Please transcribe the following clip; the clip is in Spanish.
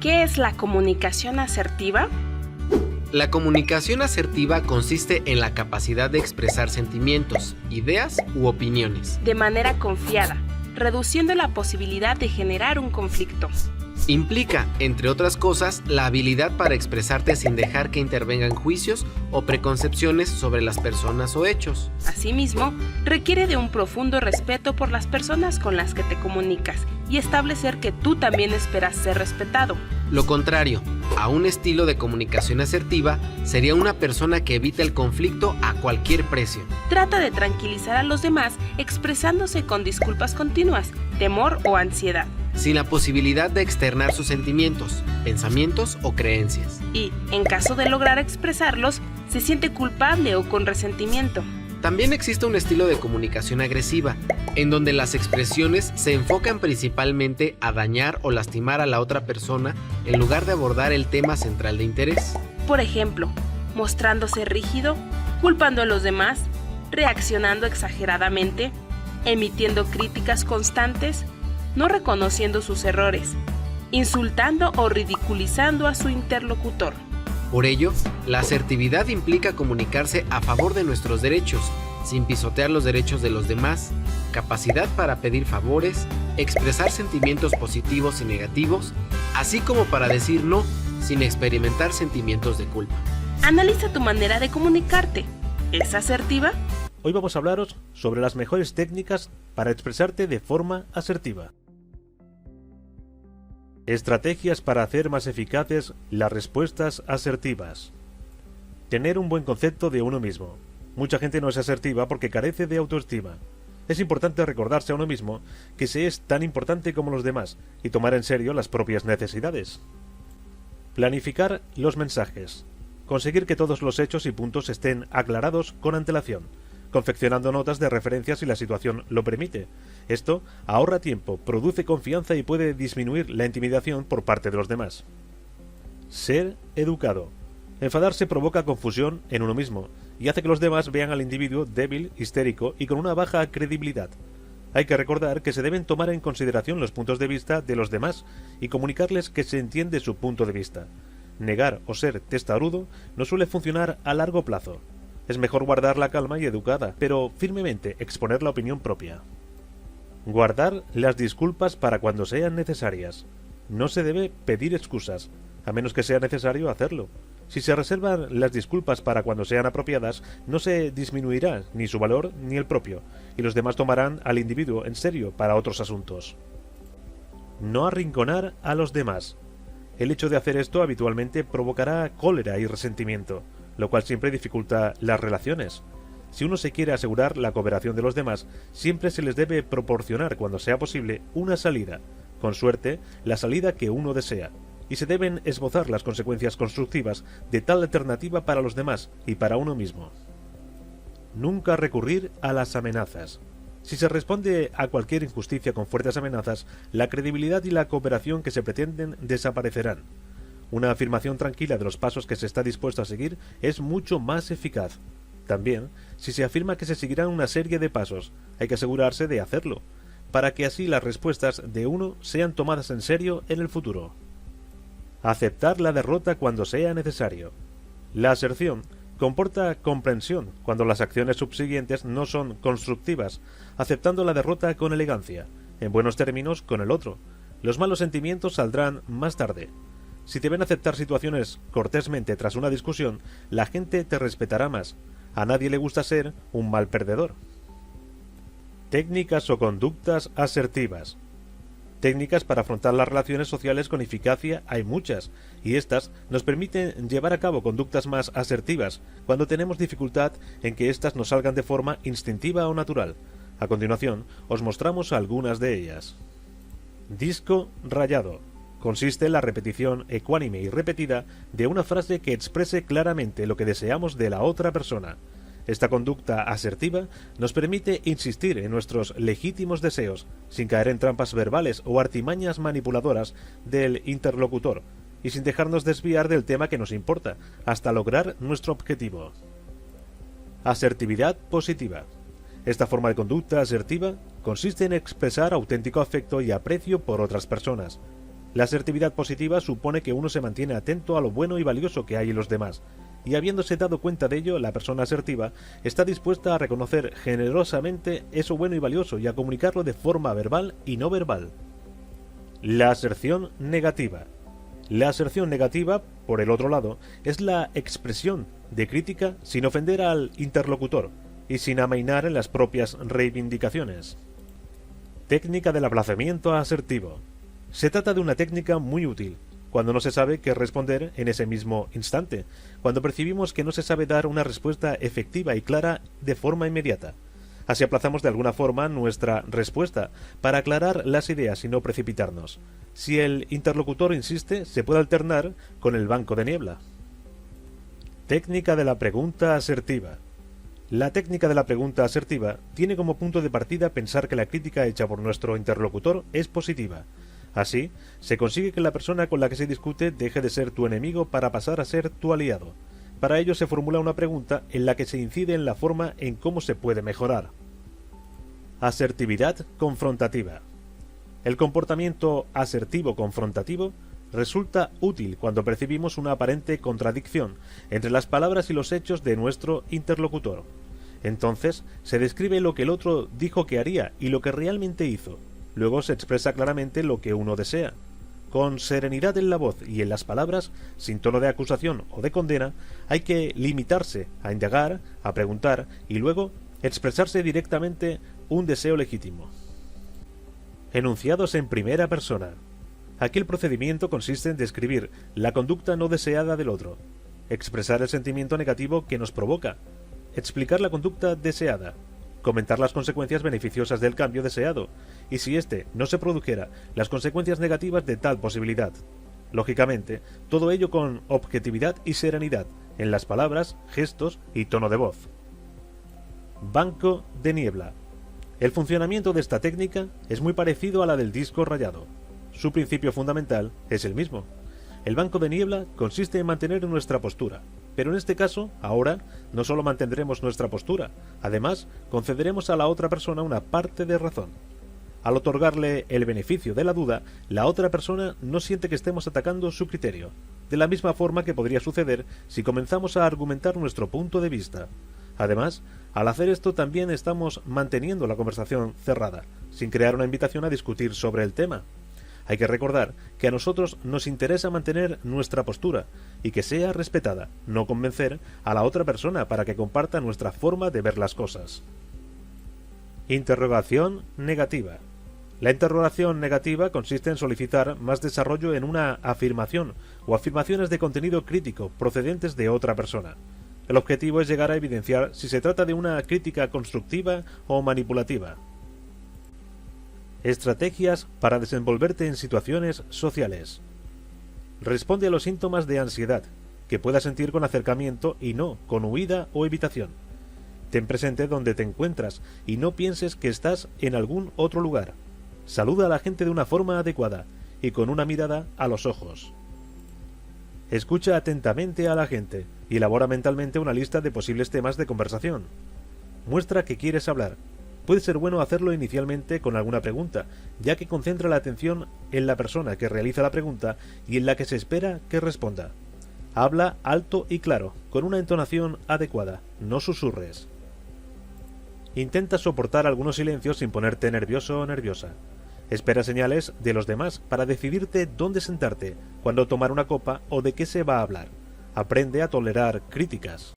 ¿Qué es la comunicación asertiva? La comunicación asertiva consiste en la capacidad de expresar sentimientos, ideas u opiniones de manera confiada, reduciendo la posibilidad de generar un conflicto. Implica, entre otras cosas, la habilidad para expresarte sin dejar que intervengan juicios o preconcepciones sobre las personas o hechos. Asimismo, requiere de un profundo respeto por las personas con las que te comunicas y establecer que tú también esperas ser respetado. Lo contrario, a un estilo de comunicación asertiva sería una persona que evita el conflicto a cualquier precio. Trata de tranquilizar a los demás expresándose con disculpas continuas, temor o ansiedad, sin la posibilidad de externar sus sentimientos, pensamientos o creencias. Y, en caso de lograr expresarlos, se siente culpable o con resentimiento. También existe un estilo de comunicación agresiva, en donde las expresiones se enfocan principalmente a dañar o lastimar a la otra persona en lugar de abordar el tema central de interés. Por ejemplo, mostrándose rígido, culpando a los demás, reaccionando exageradamente, emitiendo críticas constantes, no reconociendo sus errores, insultando o ridiculizando a su interlocutor. Por ello, la asertividad implica comunicarse a favor de nuestros derechos, sin pisotear los derechos de los demás, capacidad para pedir favores, expresar sentimientos positivos y negativos, así como para decir no, sin experimentar sentimientos de culpa. Analiza tu manera de comunicarte. ¿Es asertiva? Hoy vamos a hablaros sobre las mejores técnicas para expresarte de forma asertiva. Estrategias para hacer más eficaces las respuestas asertivas. Tener un buen concepto de uno mismo. Mucha gente no es asertiva porque carece de autoestima. Es importante recordarse a uno mismo que se es tan importante como los demás y tomar en serio las propias necesidades. Planificar los mensajes. Conseguir que todos los hechos y puntos estén aclarados con antelación, confeccionando notas de referencia si la situación lo permite. Esto ahorra tiempo, produce confianza y puede disminuir la intimidación por parte de los demás. Ser educado. Enfadarse provoca confusión en uno mismo y hace que los demás vean al individuo débil, histérico y con una baja credibilidad. Hay que recordar que se deben tomar en consideración los puntos de vista de los demás y comunicarles que se entiende su punto de vista. Negar o ser testarudo no suele funcionar a largo plazo. Es mejor guardar la calma y educada, pero firmemente exponer la opinión propia. Guardar las disculpas para cuando sean necesarias. No se debe pedir excusas, a menos que sea necesario hacerlo. Si se reservan las disculpas para cuando sean apropiadas, no se disminuirá ni su valor ni el propio, y los demás tomarán al individuo en serio para otros asuntos. No arrinconar a los demás. El hecho de hacer esto habitualmente provocará cólera y resentimiento, lo cual siempre dificulta las relaciones. Si uno se quiere asegurar la cooperación de los demás, siempre se les debe proporcionar, cuando sea posible, una salida, con suerte, la salida que uno desea, y se deben esbozar las consecuencias constructivas de tal alternativa para los demás y para uno mismo. Nunca recurrir a las amenazas. Si se responde a cualquier injusticia con fuertes amenazas, la credibilidad y la cooperación que se pretenden desaparecerán. Una afirmación tranquila de los pasos que se está dispuesto a seguir es mucho más eficaz. También, si se afirma que se seguirán una serie de pasos, hay que asegurarse de hacerlo, para que así las respuestas de uno sean tomadas en serio en el futuro. Aceptar la derrota cuando sea necesario. La aserción comporta comprensión cuando las acciones subsiguientes no son constructivas, aceptando la derrota con elegancia, en buenos términos con el otro. Los malos sentimientos saldrán más tarde. Si te ven aceptar situaciones cortésmente tras una discusión, la gente te respetará más. A nadie le gusta ser un mal perdedor. Técnicas o conductas asertivas. Técnicas para afrontar las relaciones sociales con eficacia hay muchas, y estas nos permiten llevar a cabo conductas más asertivas cuando tenemos dificultad en que éstas nos salgan de forma instintiva o natural. A continuación, os mostramos algunas de ellas. Disco rayado. Consiste en la repetición ecuánime y repetida de una frase que exprese claramente lo que deseamos de la otra persona. Esta conducta asertiva nos permite insistir en nuestros legítimos deseos, sin caer en trampas verbales o artimañas manipuladoras del interlocutor, y sin dejarnos desviar del tema que nos importa, hasta lograr nuestro objetivo. Asertividad positiva. Esta forma de conducta asertiva consiste en expresar auténtico afecto y aprecio por otras personas. La asertividad positiva supone que uno se mantiene atento a lo bueno y valioso que hay en los demás, y habiéndose dado cuenta de ello, la persona asertiva está dispuesta a reconocer generosamente eso bueno y valioso y a comunicarlo de forma verbal y no verbal. La aserción negativa. La aserción negativa, por el otro lado, es la expresión de crítica sin ofender al interlocutor y sin amainar en las propias reivindicaciones. Técnica del aplazamiento asertivo. Se trata de una técnica muy útil cuando no se sabe qué responder en ese mismo instante, cuando percibimos que no se sabe dar una respuesta efectiva y clara de forma inmediata. Así aplazamos de alguna forma nuestra respuesta para aclarar las ideas y no precipitarnos. Si el interlocutor insiste, se puede alternar con el banco de niebla. Técnica de la pregunta asertiva. La técnica de la pregunta asertiva tiene como punto de partida pensar que la crítica hecha por nuestro interlocutor es positiva. Así, se consigue que la persona con la que se discute deje de ser tu enemigo para pasar a ser tu aliado. Para ello se formula una pregunta en la que se incide en la forma en cómo se puede mejorar. Asertividad confrontativa. El comportamiento asertivo confrontativo resulta útil cuando percibimos una aparente contradicción entre las palabras y los hechos de nuestro interlocutor. Entonces, se describe lo que el otro dijo que haría y lo que realmente hizo. Luego se expresa claramente lo que uno desea. Con serenidad en la voz y en las palabras, sin tono de acusación o de condena, hay que limitarse a indagar, a preguntar y luego expresarse directamente un deseo legítimo. Enunciados en primera persona. Aquí el procedimiento consiste en describir la conducta no deseada del otro, expresar el sentimiento negativo que nos provoca, explicar la conducta deseada, comentar las consecuencias beneficiosas del cambio deseado, y si éste no se produjera, las consecuencias negativas de tal posibilidad. Lógicamente, todo ello con objetividad y serenidad, en las palabras, gestos y tono de voz. Banco de niebla. El funcionamiento de esta técnica es muy parecido a la del disco rayado. Su principio fundamental es el mismo. El banco de niebla consiste en mantener nuestra postura, pero en este caso, ahora, no solo mantendremos nuestra postura, además, concederemos a la otra persona una parte de razón. Al otorgarle el beneficio de la duda, la otra persona no siente que estemos atacando su criterio, de la misma forma que podría suceder si comenzamos a argumentar nuestro punto de vista. Además, al hacer esto también estamos manteniendo la conversación cerrada, sin crear una invitación a discutir sobre el tema. Hay que recordar que a nosotros nos interesa mantener nuestra postura y que sea respetada, no convencer a la otra persona para que comparta nuestra forma de ver las cosas. Interrogación negativa. La interrogación negativa consiste en solicitar más desarrollo en una afirmación o afirmaciones de contenido crítico procedentes de otra persona. El objetivo es llegar a evidenciar si se trata de una crítica constructiva o manipulativa. Estrategias para desenvolverte en situaciones sociales. Responde a los síntomas de ansiedad que puedas sentir con acercamiento y no con huida o evitación. Ten presente donde te encuentras y no pienses que estás en algún otro lugar. Saluda a la gente de una forma adecuada y con una mirada a los ojos. Escucha atentamente a la gente y elabora mentalmente una lista de posibles temas de conversación. Muestra que quieres hablar. Puede ser bueno hacerlo inicialmente con alguna pregunta, ya que concentra la atención en la persona que realiza la pregunta y en la que se espera que responda. Habla alto y claro, con una entonación adecuada, no susurres. Intenta soportar algunos silencios sin ponerte nervioso o nerviosa. Espera señales de los demás para decidirte dónde sentarte, cuándo tomar una copa o de qué se va a hablar. Aprende a tolerar críticas.